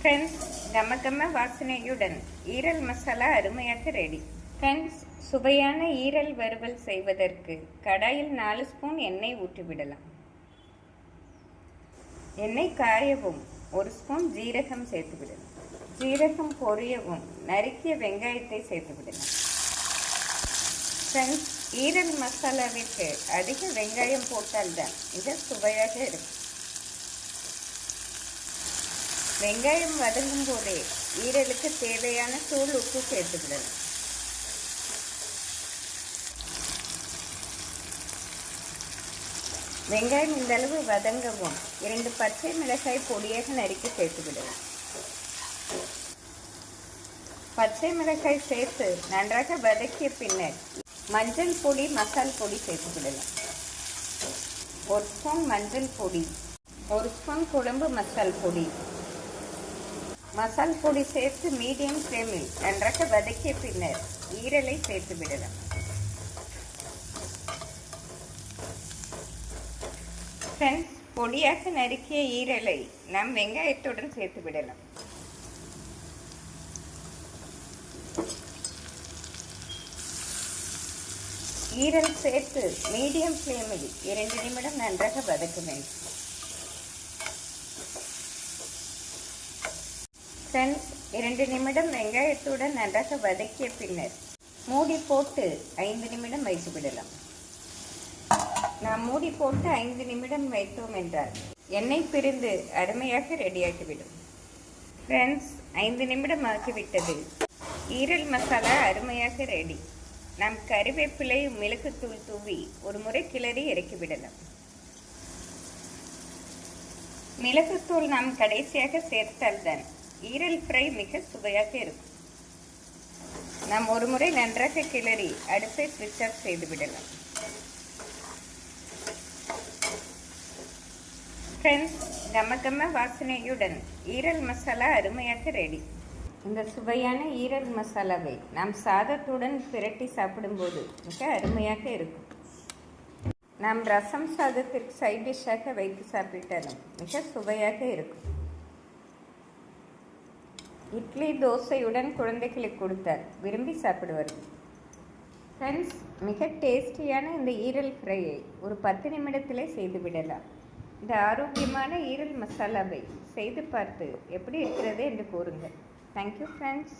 Friends, கம வாசனையுடன் ஈரல் மசாலா அருமையாக ரெடி. ஃப்ரெண்ட்ஸ், சுவையான ஈரல் வறுவல் செய்வதற்கு கடாயில் 4 ஸ்பூன் எண்ணெய் ஊற்றிவிடலாம். எண்ணெய் காயவும் 1 ஸ்பூன் ஜீரகம் சேர்த்துவிடலாம். ஜீரகம் பொரியவும் நறுக்கிய வெங்காயத்தை சேர்த்துவிடலாம். ஃப்ரெண்ட்ஸ், ஈரல் மசாலாவிற்கு அதிக வெங்காயம் போட்டால்தான் மிக சுவையாக இருக்கும். வெங்காயம் வதங்கும் போதே ஈரலுக்கு தேவையான தூள் உப்பு சேர்த்துவிடலாம். வெங்காயம் இந்த அளவு வதங்கவும் 2 பச்சை மிளகாய் பொடியாக நறுக்கி சேர்த்துவிடலாம். பச்சை மிளகாய் சேர்த்து நன்றாக வதக்கிய பின்னர் மஞ்சள் பொடி, மசால் பொடி சேர்த்துவிடலாம். 1 ஸ்பூன் மஞ்சள் பொடி, 1 ஸ்பூன் குழம்பு மசால் பொடி. மசால் பொடி சேர்த்து மீடியம் ஃப்ளேமில் நன்றாக வதக்கிய பின்னர் ஈரலை சேர்த்து விடலாம். ஃப்ரெண்ட்ஸ், பொடியாக நறுக்கிய ஈரலை நாம் வெங்காயத்துடன் சேர்த்து விடலாம். ஈரல் சேர்த்து மீடியம் ஃப்ளேமில் 2 நிமிடம் நன்றாக வதக்க வேண்டும். ஃப்ரெண்ட்ஸ், 2 நிமிடம் வெங்காயத்துடன் நன்றாக வதக்கிய பின்னர் மூடி போட்டு 5 நிமிடம் வைத்து விடலாம். நாம் மூடி போட்டு 5 நிமிடம் வைத்தோம் என்றால் எண்ணெய் பிரிந்து அருமையாக ரெடியாகிவிடும். ஃப்ரெண்ட்ஸ், 5 நிமிடம் ஆகிவிட்டது. ஈரல் மசாலா அருமையாக ரெடி. நாம் கறிவேப்பிலை, மிளகுத்தூள் தூவி ஒரு முறை கிளறி இறக்கிவிடலாம். மிளகுத்தூள் நாம் கடைசியாக சேர்த்தால்தான் ஈரல் ஃப்ரை மிக சுவையாக இருக்கும். நாம் ஒரு முறை நன்றாக கிளறி அடுப்பை ஸ்விட்ச் ஆஃப் செய்து விடலாம். ஃப்ரெண்ட்ஸ், கம வாசனையுடன் ஈரல் மசாலா அருமையாக ரெடி. இந்த சுவையான ஈரல் மசாலாவை நாம் சாதத்துடன் பிரட்டி சாப்பிடும்போது மிக அருமையாக இருக்கும். நாம் ரசம் சாதத்திற்கு சைட் டிஷ்ஷாக வைத்து சாப்பிட்டாலும் மிக சுவையாக இருக்கும். இட்லி, தோசையுடன் குழந்தைகளுக்கு கொடுத்தால் விரும்பி சாப்பிடுவார்கள். ஃப்ரெண்ட்ஸ், மிக டேஸ்டியான இந்த ஈரல் ஃப்ரையை ஒரு 10 நிமிடத்திலே செய்து விடலாம். இந்த ஆரோக்கியமான ஈரல் மசாலாவை செய்து பார்த்து எப்படி இருக்கிறது என்று கூறுங்கள். Thank you friends.